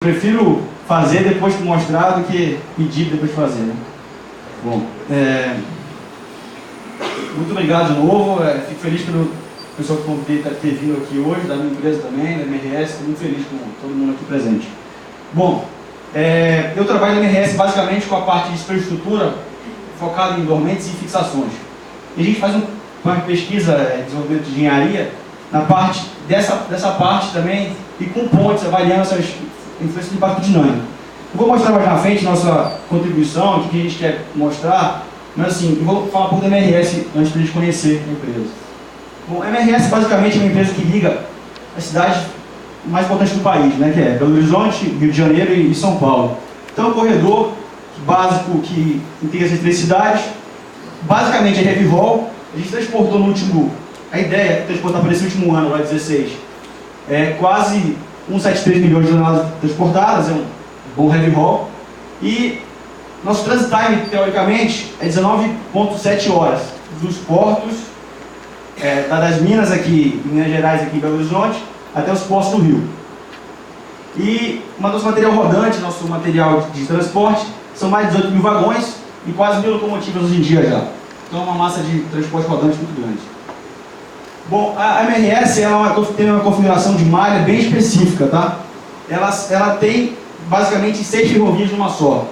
Prefiro fazer depois de mostrar do que pedir depois de fazer, né? Bom, muito obrigado de novo. Fico feliz pelo pessoal que ter vindo aqui hoje, da minha empresa também, da MRS. Estou muito feliz com todo mundo aqui presente. Bom, eu trabalho na MRS basicamente com a parte de infraestrutura focada em dormentes e fixações. E a gente faz uma pesquisa, desenvolvimento de engenharia, na parte dessa parte também, e com pontes, avaliando essas influência de impacto dinâmico. Eu vou mostrar mais na frente nossa contribuição, o que a gente quer mostrar, mas assim, eu vou falar um pouco da MRS antes para a gente conhecer a empresa. Bom, a MRS basicamente é uma empresa que liga as cidades mais importantes do país, né, que é Belo Horizonte, Rio de Janeiro e São Paulo. Então é um corredor básico que integra essas três cidades, basicamente é heavy haul. A gente transportou no último, a ideia é transportar para esse último ano, lá 16, quase 1,73 milhões de toneladas transportadas, é um bom heavy haul. E nosso transit time, teoricamente, é 19,7 horas dos portos, das minas aqui, em Minas Gerais, aqui em Belo Horizonte, até os portos do Rio. E nosso material rodante, nosso material de transporte, são mais de 18 mil vagões e quase 1.000 locomotivas hoje em dia já. Então é uma massa de transporte rodante muito grande. Bom, a MRS tem uma configuração de malha bem específica, tá? Ela tem basicamente 6 ferrovias numa só.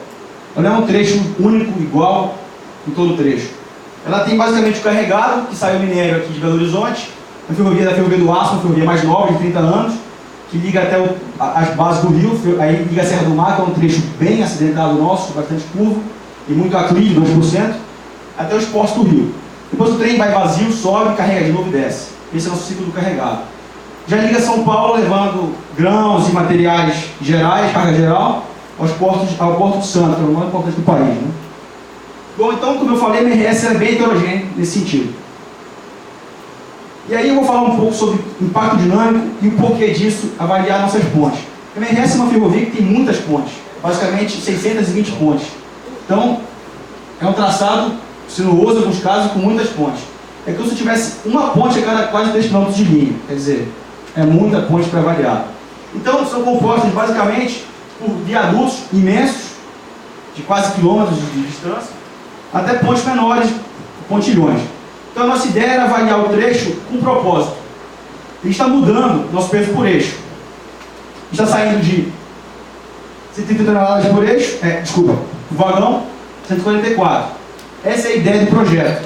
Ela é um trecho único, igual, em todo o trecho. Ela tem basicamente o carregado, que sai o minério aqui de Belo Horizonte, a ferrovia da Ferrovia do Aço, uma ferrovia mais nova, de 30 anos, que liga até as bases do rio, aí liga a Serra do Mar, que é um trecho bem acidentado nosso, bastante curvo, e muito aclive, 2%, até os portos do rio. Depois o trem vai vazio, sobe, carrega de novo e desce. Esse é o nosso ciclo do carregado. Já liga São Paulo, levando grãos e materiais gerais, carga geral, ao Porto de Santos, que é o mais importante do país, né? Bom, então, como eu falei, a MRS é bem heterogênea nesse sentido. E aí eu vou falar um pouco sobre impacto dinâmico e o porquê disso, avaliar nossas pontes. A MRS é uma ferrovia que tem muitas pontes, basicamente 620 pontes. Então, é um traçado sinuoso, em alguns casos, com muitas pontes. É como se tivesse uma ponte a cada quase 3 km de linha, quer dizer, é muita ponte para avaliar. Então, são compostas basicamente por viadutos imensos, de quase quilômetros de distância, até pontes menores, pontilhões. Então, a nossa ideia era avaliar o trecho com propósito. A gente está mudando nosso peso por eixo. A gente está saindo de 130 toneladas por eixo, por vagão, 144. Essa é a ideia do projeto.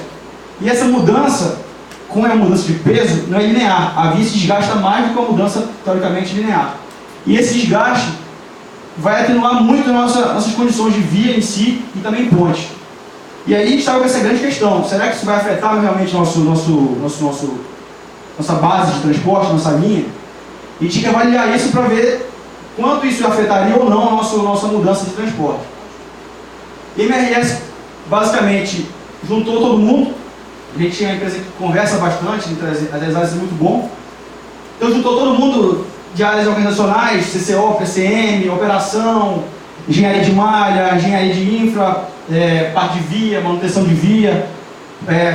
E essa mudança, como é uma mudança de peso, não é linear. A via se desgasta mais do que uma mudança, teoricamente, linear. E esse desgaste vai atenuar muito nossas condições de via em si e também ponte. E aí a gente estava com essa grande questão. Será que isso vai afetar realmente nossa base de transporte, nossa linha? E tinha que avaliar isso para ver quanto isso afetaria ou não a nossa mudança de transporte. E a MRS, basicamente, juntou todo mundo. A gente tinha uma empresa que conversa bastante, às vezes é muito bom. Então juntou todo mundo de áreas organizacionais, CCO, PCM, operação, engenharia de malha, engenharia de infra, parte de via, manutenção de via,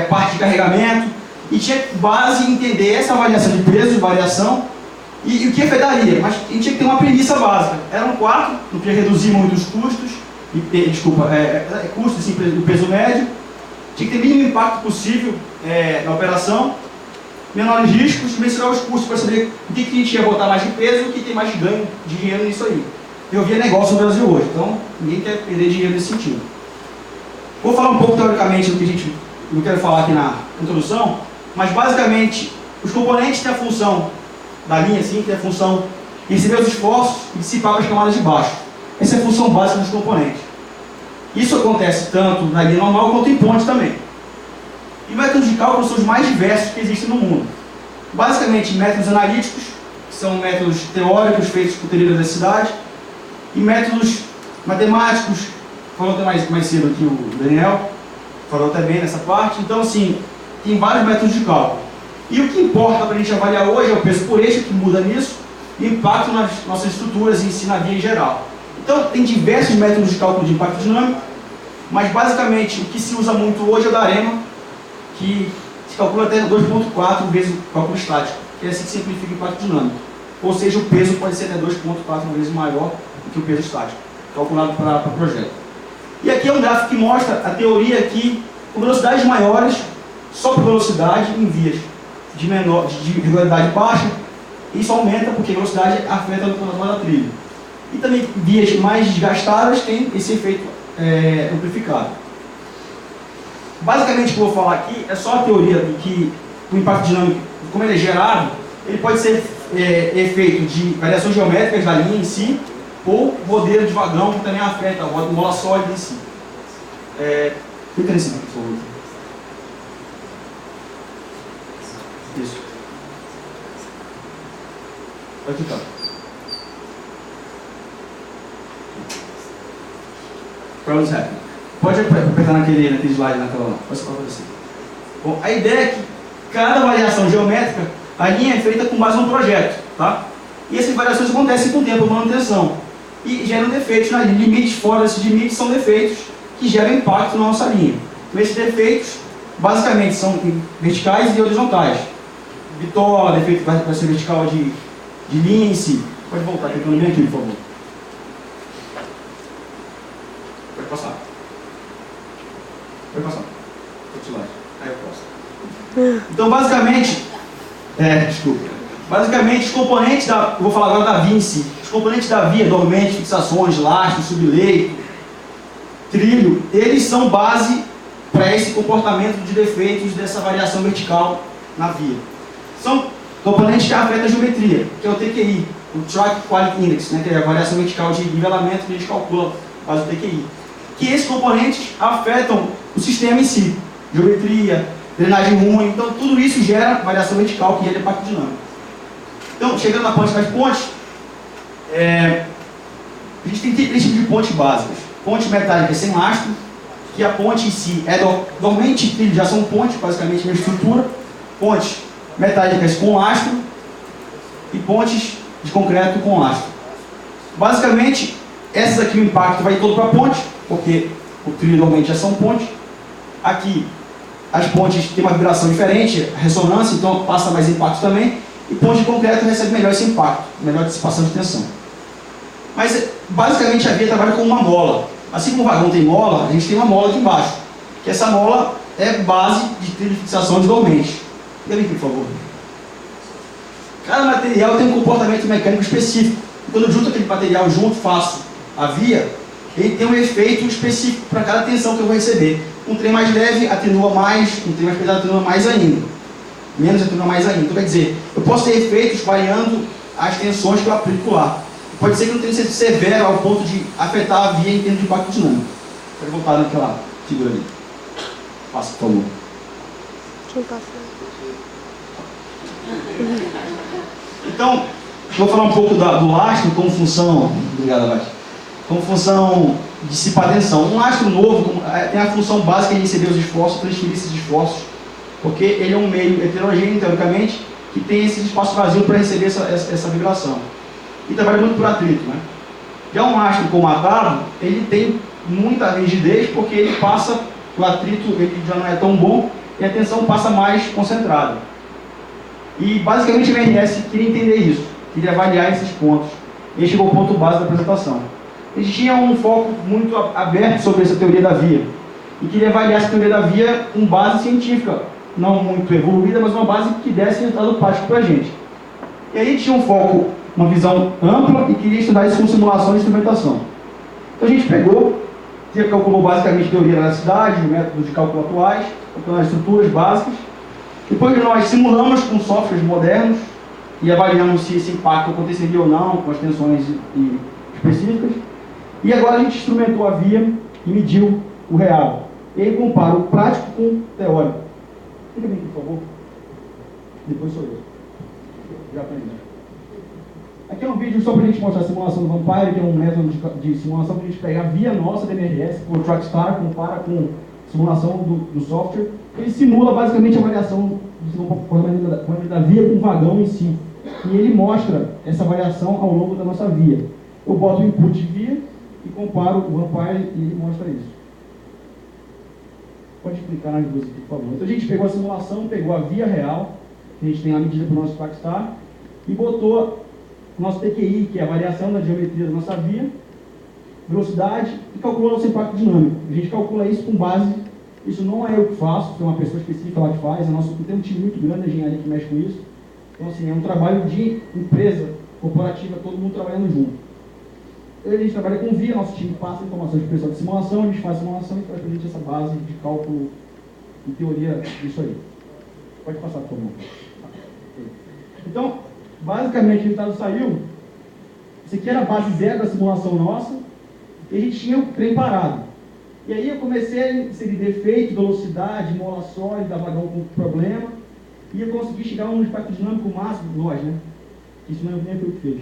parte de carregamento. E tinha base em entender essa avaliação de peso, variação, e o que afetaria. Mas a gente tinha que ter uma premissa básica. Eram 4, não podia reduzir muito os custos, custos assim, do peso médio. Tinha que ter o mínimo impacto possível na operação, menores riscos, mensurar os custos para saber o que a gente ia botar mais de peso e o que tem mais de ganho de dinheiro nisso aí. Eu via negócio no Brasil hoje, então ninguém quer perder dinheiro nesse sentido. Vou falar um pouco teoricamente do que a gente não quero falar aqui na introdução, mas basicamente os componentes têm a função da linha, assim, tem a função de receber os esforços e dissipar para as camadas de baixo. Essa é a função básica dos componentes. Isso acontece tanto na linha normal quanto em ponte também. E métodos de cálculo são os mais diversos que existem no mundo. Basicamente, métodos analíticos, que são métodos teóricos feitos por teorias da cidade, e métodos matemáticos, falou até mais cedo aqui o Daniel, falou também nessa parte. Então, assim, tem vários métodos de cálculo. E o que importa para a gente avaliar hoje é o peso por eixo, que muda nisso, e o impacto nas nossas estruturas e na via em geral. Então, tem diversos métodos de cálculo de impacto dinâmico, mas basicamente o que se usa muito hoje é o da AREMA, que se calcula até 2,4 vezes o cálculo estático, que é assim que simplifica o impacto dinâmico. Ou seja, o peso pode ser até 2,4 vezes maior do que o peso estático, calculado para o projeto. E aqui é um gráfico que mostra a teoria que com velocidades maiores, só por velocidade em vias de regularidade baixa, isso aumenta porque a velocidade afeta o contorno da trilha. E também vias mais desgastadas têm esse efeito amplificado. Basicamente o que eu vou falar aqui é só a teoria de que o impacto dinâmico, como ele é gerado, ele pode ser efeito de variações geométricas da linha em si, ou rodeiro de vagão, que também afeta a mola sólida em si. Clica nesse aqui, por favor. Isso. Vai clicar. Problems happen. Pode apertar naquele slide naquela lá. Pode aparecer. Bom, a ideia é que cada variação geométrica, a linha é feita com base no projeto, tá? E essas variações acontecem com o tempo, a manutenção. E geram defeitos na linha. Limites fora desses limites são defeitos que geram impacto na nossa linha. Então, esses defeitos, basicamente, são verticais e horizontais. Bitola, defeito vai ser vertical de linha em si. Pode voltar, clicando bem aqui, por favor. Pode passar. Pode passar. Aí eu posso. Então, basicamente, basicamente, os componentes da, vou falar agora da via em si. Os componentes da via, dormente, fixações, lastro, subleito, trilho, eles são base para esse comportamento de defeitos dessa variação vertical na via. São componentes que afetam a geometria, que é o TQI, o Track Quality Index, né, que é a variação vertical de nivelamento que a gente calcula a base do TQI. Que esses componentes afetam o sistema em si, geometria, drenagem ruim, então tudo isso gera variação vertical que gera impacto dinâmico. Então, chegando na ponte das pontes, a gente tem três tipos de pontes básicas. Ponte metálica sem lastro, que a ponte em si é dormente, trilho já são pontes, basicamente a mesma estrutura. Pontes metálicas com lastro e pontes de concreto com lastro. Basicamente, essas aqui o impacto vai todo para a ponte, porque o trilho normalmente já são pontes. Aqui, as pontes têm uma vibração diferente, ressonância, então passa mais impacto também. E ponte de concreto recebe melhor esse impacto, melhor dissipação de tensão. Mas, basicamente, a via trabalha com uma mola. Assim como o vagão tem mola, a gente tem uma mola aqui embaixo. Que essa mola é base de trilho de fixação de dormente. Vem aqui, por favor. Cada material tem um comportamento mecânico específico. Quando eu junto aquele material junto, faço a via, ele tem um efeito específico para cada tensão que eu vou receber. Um trem mais leve atenua mais, um trem mais pesado atenua mais ainda. Menos atenua mais ainda. Então, quer dizer, eu posso ter efeitos variando as tensões que eu aplico lá. Pode ser que não tenha sido severo ao ponto de afetar a via em termos de impacto dinâmico. Pode voltar naquela figura ali. Passa, por favor. Quem passa? Então, vou falar um pouco do lastro como função. Obrigado, Abate. Como função de dissipar tensão. Um lastro novo tem a função básica de receber os esforços, transferir esses esforços, porque ele é um meio heterogêneo, teoricamente, que tem esse espaço vazio para receber essa vibração. E trabalha muito por atrito, né? Já um lastro comatado, ele tem muita rigidez, porque ele passa, o atrito ele já não é tão bom, e a tensão passa mais concentrada. E basicamente a MRS queria entender isso, queria avaliar esses pontos. E chegou ao ponto base da apresentação. Eles tinham um foco muito aberto sobre essa teoria da via, e queria avaliar essa teoria da via com base científica, não muito evoluída, mas uma base que desse resultado prático para a gente. E aí tinha um foco, uma visão ampla, e queria estudar isso com simulação e instrumentação. Então a gente pegou, calculou basicamente a teoria da elasticidade, métodos de cálculo atuais, calculando as estruturas básicas. Depois nós simulamos com softwares modernos e avaliamos se esse impacto aconteceria ou não, com as tensões específicas. E agora a gente instrumentou a via e mediu o real. E aí compara o prático com o teórico. Fica bem aqui, por favor. Depois sou eu. Já aprendi. Aqui é um vídeo só para a gente mostrar a simulação do Vampire, que é um método de simulação para a gente pegar a via nossa da MRS, o Trackstar, compara com a simulação do software. Ele simula basicamente a variação do comportamento da via com o vagão em si. E ele mostra essa variação ao longo da nossa via. Eu boto o input de via e comparo o Vampire e ele mostra isso. Pode explicar nas duas aqui, por favor. Então a gente pegou a simulação, pegou a via real, que a gente tem a medida para o nosso Trackstar, e botou o nosso TQI, que é a variação da geometria da nossa via, velocidade, e calcula o nosso impacto dinâmico. A gente calcula isso com base, isso não é eu que faço, tem uma pessoa específica lá que faz, tem um time muito grande de engenharia que mexe com isso. Então, assim, é um trabalho de empresa corporativa, todo mundo trabalhando junto. A gente trabalha com via, nosso time passa informações para o pessoal de simulação, a gente faz a simulação e traz para a gente essa base de cálculo, em teoria, disso aí. Pode passar, por favor. Então, basicamente, o resultado saiu. Isso aqui era a base zero da simulação nossa, e a gente tinha o trem parado. E aí eu comecei a inserir defeito, velocidade, mola sólida, vagão com problema, e eu consegui chegar a um impacto dinâmico máximo, nós, né? Isso não é o que fez.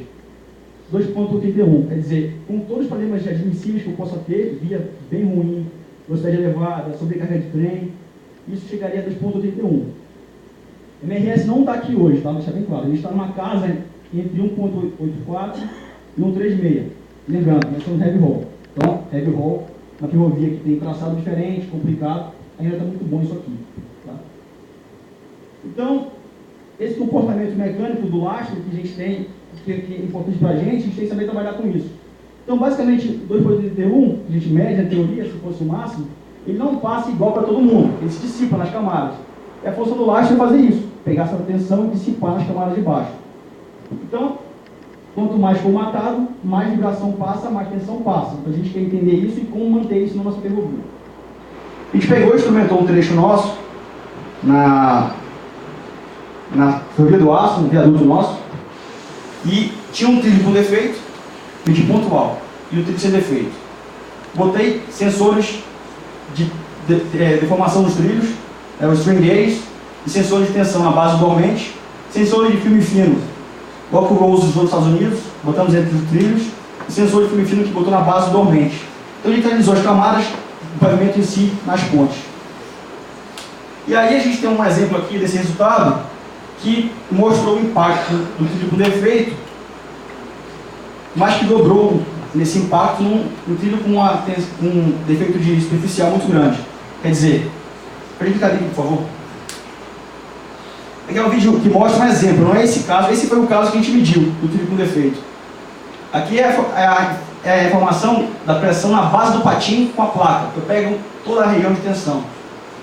2,81, quer dizer, com todos os problemas admissíveis que eu possa ter, via bem ruim, velocidade elevada, sobrecarga de trem, isso chegaria a 2,81. A MRS não está aqui hoje, tá? Vou deixar bem claro. A gente está numa casa entre 1,84 e 1,36. Lembrando, nós estamos no heavy haul. Então, heavy haul, uma ferrovia que tem traçado diferente, complicado, ainda está muito bom isso aqui. Tá? Então, esse comportamento mecânico do lastro que a gente tem, que é importante para a gente tem que saber trabalhar com isso. Então, basicamente, 2,81, a gente mede na teoria, se fosse o máximo, ele não passa igual para todo mundo, ele se dissipa nas camadas. E a força do lastro é fazer isso, pegar essa tensão e dissipar nas camadas de baixo. Então, quanto mais for matado, mais vibração passa, mais tensão passa. Então, a gente quer entender isso e como manter isso na nossa ferrovia. A gente pegou e instrumentou um trecho nosso na ferrovia do aço, no viaduto nosso, e tinha um trilho com defeito, medi pontual, e o trilho sem defeito. Botei sensores de deformação dos trilhos, os string gauges, e sensores de tensão na base dormente, sensores de filme fino, igual que o usa nos Estados Unidos, botamos entre os trilhos, e sensor de filme fino que botou na base dormente. Então a gente analisou as camadas do pavimento em si nas pontes. E aí a gente tem um exemplo aqui desse resultado que mostrou o impacto do trilho com defeito, mas que dobrou nesse impacto no trilho com um defeito de superficial muito grande. Quer dizer, pode clicar ali, por favor. Aqui é um vídeo que mostra um exemplo, não é esse caso, esse foi o caso que a gente mediu do trilho com defeito. Aqui é a informação da pressão na base do patinho com a placa. Eu pego toda a região de tensão.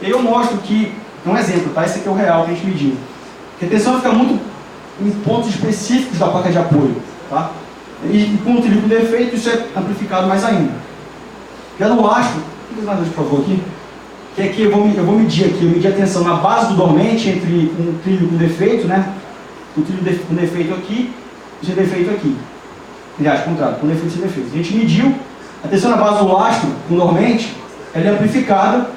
E aí eu mostro que, é um exemplo, tá? Esse aqui é o real que a gente mediu. A tensão fica muito em pontos específicos da placa de apoio, tá? E com o trilho com defeito, isso é amplificado mais ainda. Já no lastro, por favor, aqui, que aqui eu vou medir aqui, eu medi a tensão na base do dormente entre um trilho com defeito, né? O trilho com defeito aqui e sem defeito aqui. Aliás, contrário, com defeito e sem defeito. A gente mediu a tensão na base do lastro com dormente, ela é amplificada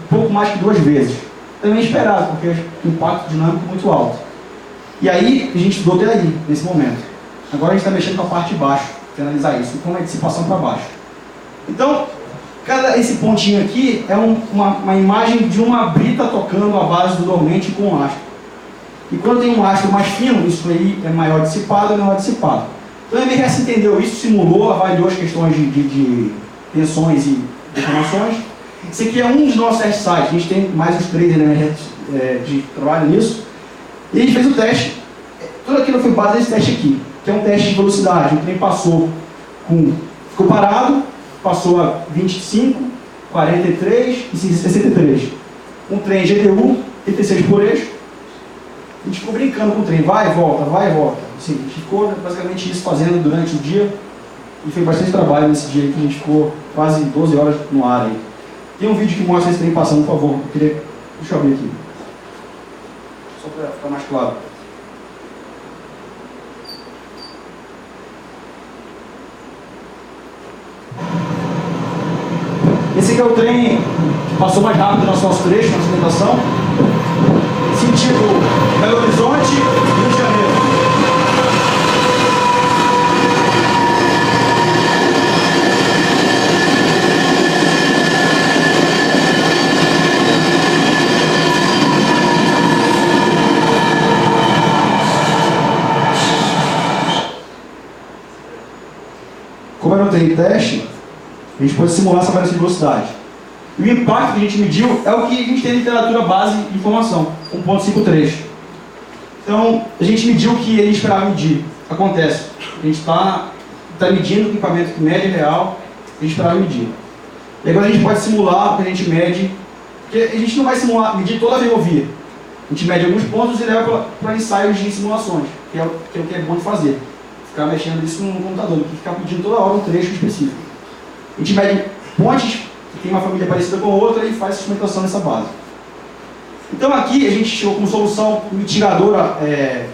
um pouco mais que 2 vezes. Também esperado, porque o impacto dinâmico é muito alto. E aí, a gente estudou até aí, nesse momento. Agora a gente está mexendo com a parte de baixo, para analisar isso, como é a dissipação para baixo. Então, esse pontinho aqui é uma imagem de uma brita tocando a base do dormente com o lastro. E quando tem um lastro mais fino, isso aí é maior dissipado ou menor dissipado. Então a MRS entendeu isso, simulou, avaliou as questões de tensões e deformações. Esse aqui é um dos nossos test sites, a gente tem mais uns 3 de trabalho nisso. E a gente fez o teste, tudo aquilo foi base desse teste aqui, que é um teste de velocidade. O trem ficou parado, passou a 25, 43 e 63. Um trem GTU, 36 por eixo. A gente ficou brincando com o trem, vai e volta, vai e volta. Assim, a gente ficou basicamente isso fazendo durante o dia. E foi bastante trabalho nesse dia que a gente ficou quase 12 horas no ar aí. Tem um vídeo que mostra esse trem passando, por favor. Deixa eu abrir aqui. Só para ficar mais claro. Esse aqui é o trem que passou mais rápido no nosso trecho, na sustentação. Sentido Belo Horizonte, Rio de Janeiro. Como eu não tenho teste, a gente pode simular essa variação de velocidade. E o impacto que a gente mediu é o que a gente tem na literatura base de informação, 1.53. Então, a gente mediu o que a gente esperava medir. acontece? A gente está medindo o equipamento que mede real, a gente está medindo. E agora a gente pode simular o que a gente mede, porque a gente não vai medir toda a ferrovia. A gente mede alguns pontos e leva para ensaios de simulações, que é o que é bom de fazer. Ficar mexendo isso no computador, que ficar pedindo toda hora um trecho específico. A gente mede pontes, que tem uma família parecida com a outra, e faz instrumentação nessa base. Então aqui a gente chegou com solução mitigadora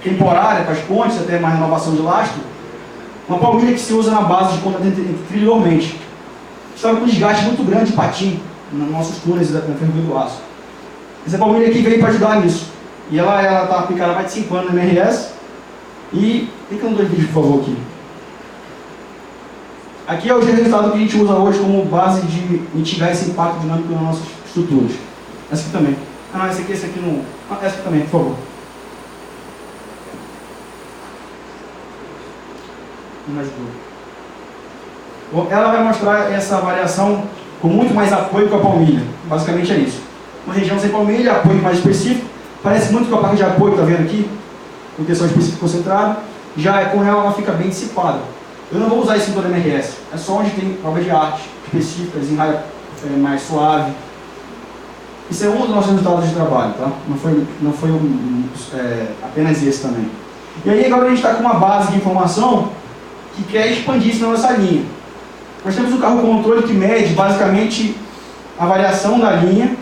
temporária para as pontes, até mais renovação de lastro, uma palmilha que se usa na base de contato anteriormente. Estava com um desgaste muito grande de patim nos nossos túneis da ferrovia do aço. Essa palmilha aqui veio para ajudar nisso. E ela está aplicada há mais de 5 anos no MRS. E clica no 2 vídeos, por favor, aqui. Aqui é o resultado que a gente usa hoje como base de mitigar esse impacto dinâmico nas nossas estruturas. Essa aqui também. Ah, essa aqui não. Ah, essa aqui também, por favor. Mais duas. Ela vai mostrar essa variação com muito mais apoio com a palmilha. Basicamente é isso. Uma região sem palmilha, apoio mais específico. Parece muito com a parte de apoio que está vendo aqui, com tensão específica concentrada. Já com ela fica bem dissipada. Eu não vou usar isso em toda a MRS. É só onde tem obras de arte específicas, em raio mais suave. Isso é um dos nossos resultados de trabalho, tá? Não foi apenas esse também. E aí agora a gente está com uma base de informação que quer expandir isso na nossa linha. Nós temos um carro controle que mede basicamente a variação da linha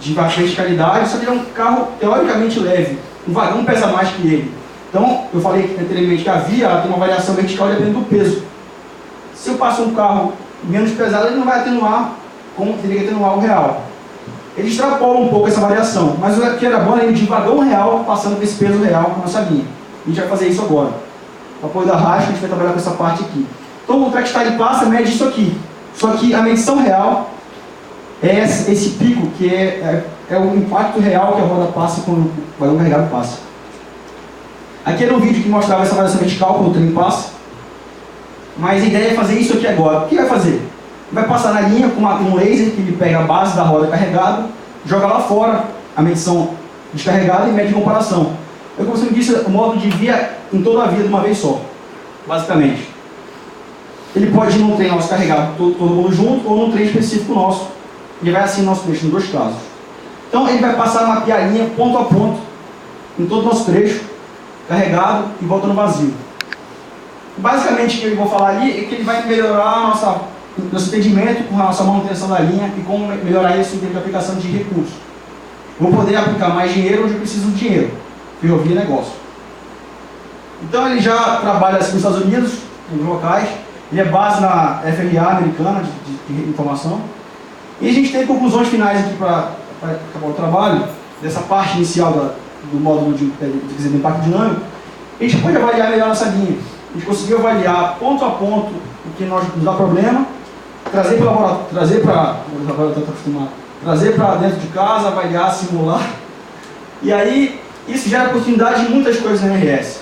de verticalidade, só que ele é um carro teoricamente leve. Um vagão pesa mais que ele. Então, eu falei anteriormente que a via ela tem uma variação vertical dependendo do peso. Se eu passo um carro menos pesado, ele não vai atenuar como teria que atenuar o real. Ele extrapola um pouco essa variação, mas o que era bom era de vagão real passando por esse peso real na nossa linha. A gente vai fazer isso agora. O apoio da racha, a gente vai trabalhar com essa parte aqui. Então o trackstyle passa, mede isso aqui. Só que a medição real é esse pico, que é o impacto real que a roda passa quando o vagão carregado passa. Aqui era um vídeo que mostrava essa variação vertical quando o trem passa. Mas a ideia é fazer isso aqui agora. O que vai fazer? Vai passar na linha com um laser que ele pega a base da roda carregada, joga lá fora a medição descarregada e mede comparação. Eu, como você me disse, o modo de via em toda a via de uma vez só, basicamente. Ele pode ir num trem nosso carregado todo mundo junto ou num trem específico nosso. Ele vai assim no nosso trecho, em 2 casos. Então ele vai passar uma pialinha ponto a ponto em todo o nosso trecho, carregado e voltando vazio. Basicamente o que eu vou falar ali é que ele vai melhorar nosso entendimento com relação à manutenção da linha e como melhorar isso em termos de aplicação de recursos. Vou poder aplicar mais dinheiro onde eu preciso de dinheiro. Ferrovia é negócio. Então ele já trabalha assim nos Estados Unidos, nos locais. Ele é base na FRA americana de informação. E a gente tem conclusões finais aqui para acabar o trabalho, dessa parte inicial do módulo de impacto dinâmico. A gente pode avaliar melhor nossa linha. A gente conseguiu avaliar ponto a ponto o que nos dá problema, trazer para o laboratório, trazer para dentro de casa, avaliar, simular. E aí, isso gera oportunidade de muitas coisas na MRS.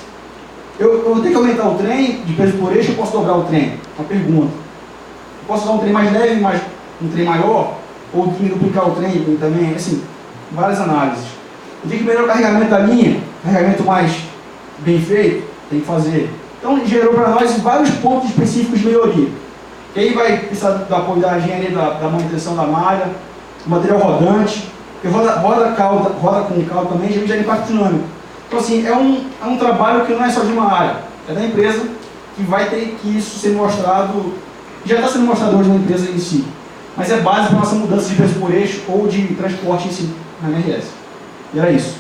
Eu vou ter que aumentar o trem de peso por eixo, eu posso dobrar o trem? Uma pergunta. Eu posso usar um trem mais leve, mas um trem maior? Ou duplicar o trem também? Assim, várias análises. Eu tenho que melhorar o carregamento da linha, carregamento mais bem feito, tem que fazer. Então, gerou para nós vários pontos específicos de melhoria. E aí vai precisar do apoio da engenharia, da manutenção da malha, do material rodante, porque roda com caldo também, gera impacto dinâmico. Então, assim, é um trabalho que não é só de uma área, é da empresa, que vai ter que isso ser mostrado, já está sendo mostrado hoje na empresa em si, mas é base para a nossa mudança de peso por eixo ou de transporte em si, na MRS. E era isso.